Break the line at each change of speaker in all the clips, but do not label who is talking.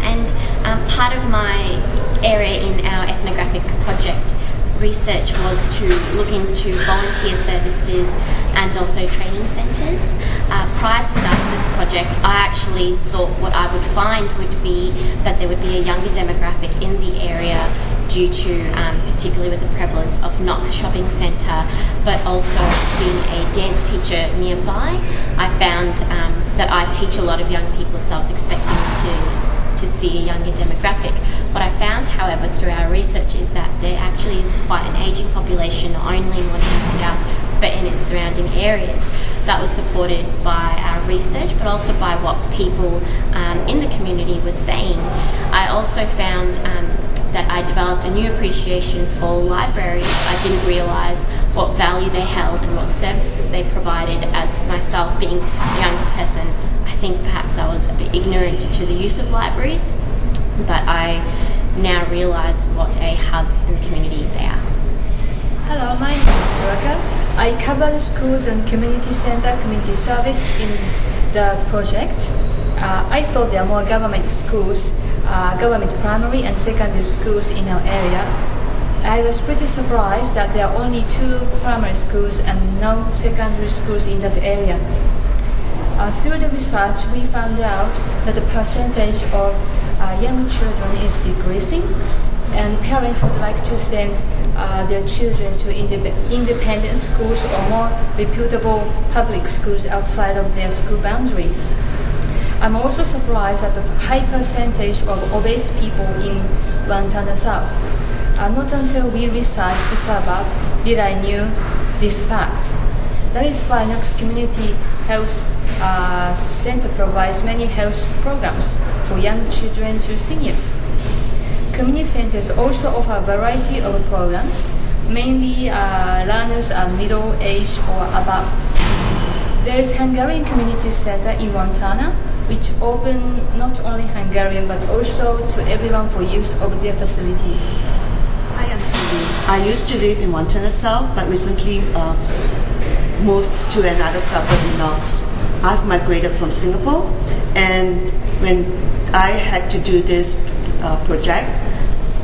and part of my area in our ethnographic project research was to look into volunteer services and also training centres. Prior to starting this project, I actually thought what I would find would be that there would be a younger demographic in the area due to, particularly with the prevalence of Knox Shopping Centre, but also being a dance teacher nearby, I found that I teach a lot of young people, so I was expecting to see a younger demographic. What I found, however, through our research is that there actually is quite an ageing population, not only in Montana South, but in its surrounding areas. That was supported by our research, but also by what people in the community were saying. I also found that I developed a new appreciation for libraries. I didn't realise what value they held and what services they provided. As myself being a young person, I think perhaps I was a bit ignorant to the use of libraries, but I now realise what a hub in the community they are.
Hello, my name is Rebecca. I cover the schools and community centre, community service in the project. I thought there are more government schools, government primary and secondary schools in our area. I was pretty surprised that there are only 2 primary schools and no secondary schools in that area. Through the research, we found out that the percentage of young children is decreasing, and parents would like to send their children to independent schools or more reputable public schools outside of their school boundaries. I'm also surprised at the high percentage of obese people in Montana South. Not until we researched the suburb did I knew this fact. That is why Knox Community Health Center provides many health programs for young children to seniors. Community centers also offer a variety of programs, mainly learners are middle-aged or above. There is Hungarian Community Center in Montana, which open not only Hungarian but also to everyone for use of their facilities.
Hi, I'm Cindy. I used to live in Montana South, but recently moved to another suburb in Knox. I've migrated from Singapore, and when I had to do this project,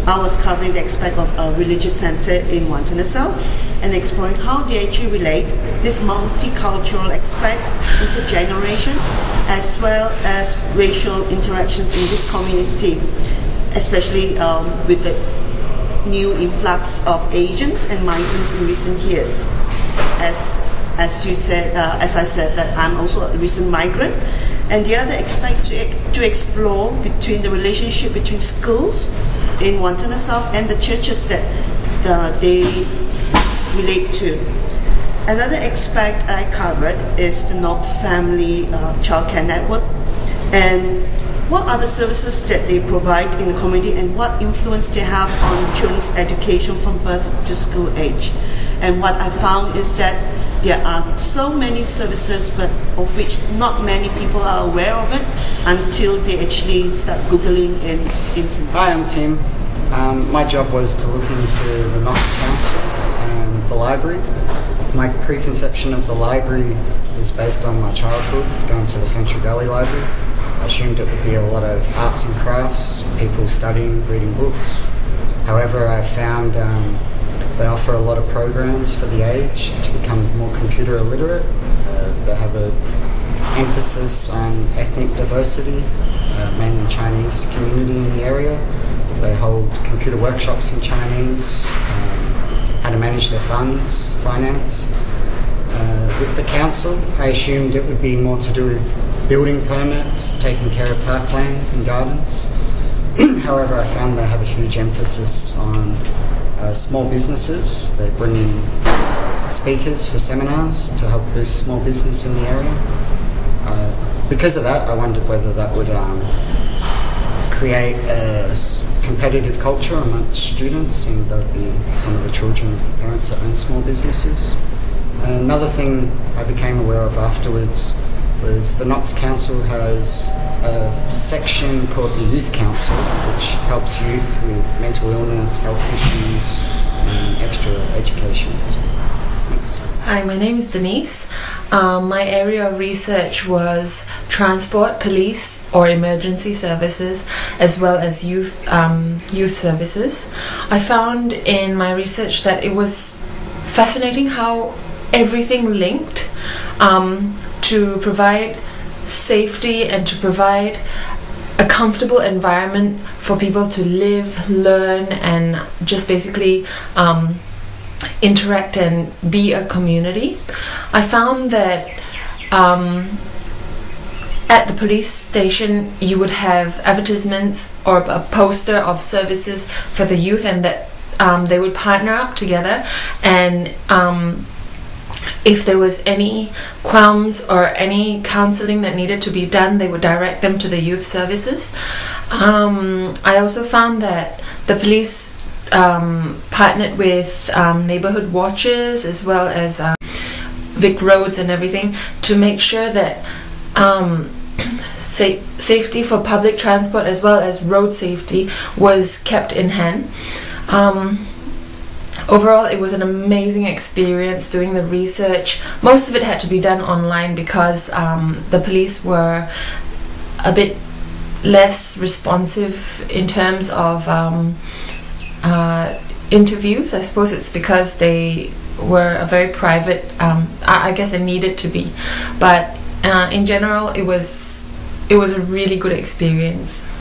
I was covering the aspect of a religious center in Montana South and exploring how they actually relate this multicultural aspect, intergeneration, as well as racial interactions in this community, especially with the new influx of Asians and migrants in recent years. As you said, as I said, that I'm also a recent migrant, and the other aspect to explore between the relationship between schools in Montana South and the churches that they relate to. Another aspect I covered is the Knox Family Childcare Network, and what are the services that they provide in the community and what influence they have on children's education from birth to school age. And what I found is that there are so many services, but of which not many people are aware of it until they actually start Googling in internet.
Hi, I'm Tim. My job was to look into the Knox Council and the library. My preconception of the library is based on my childhood, going to the Fentress Valley Library. I assumed it would be a lot of arts and crafts, people studying, reading books. However, I found they offer a lot of programs for the age to become more computer illiterate. They have an emphasis on ethnic diversity, mainly Chinese community in the area. They hold computer workshops in Chinese, how to manage their funds, finance. With the council, I assumed it would be more to do with building permits, taking care of parklands and gardens. However, I found they have a huge emphasis on small businesses. They bring in speakers for seminars to help boost small business in the area. Because of that, I wondered whether that would create a competitive culture amongst students, and that would be some of the children of the parents that own small businesses. Another thing I became aware of afterwards was the Knox Council has a section called the Youth Council, which helps youth with mental illness, health issues, and extra education. Thanks.
Hi, my name is Denise. My area of research was transport, police or emergency services, as well as youth services. I found in my research that it was fascinating how everything linked to provide safety and to provide a comfortable environment for people to live, learn, and just basically interact and be a community. I found that at the police station you would have advertisements or a poster of services for the youth, and that they would partner up together, and if there was any qualms or any counseling that needed to be done, they would direct them to the youth services. I also found that the police partnered with neighborhood watches as well as Vic Roads and everything to make sure that safety for public transport as well as road safety was kept in hand. Overall, it was an amazing experience doing the research. Most of it had to be done online because the police were a bit less responsive in terms of interviews. I suppose it's because they were a very private, I guess it needed to be. But in general, it was a really good experience.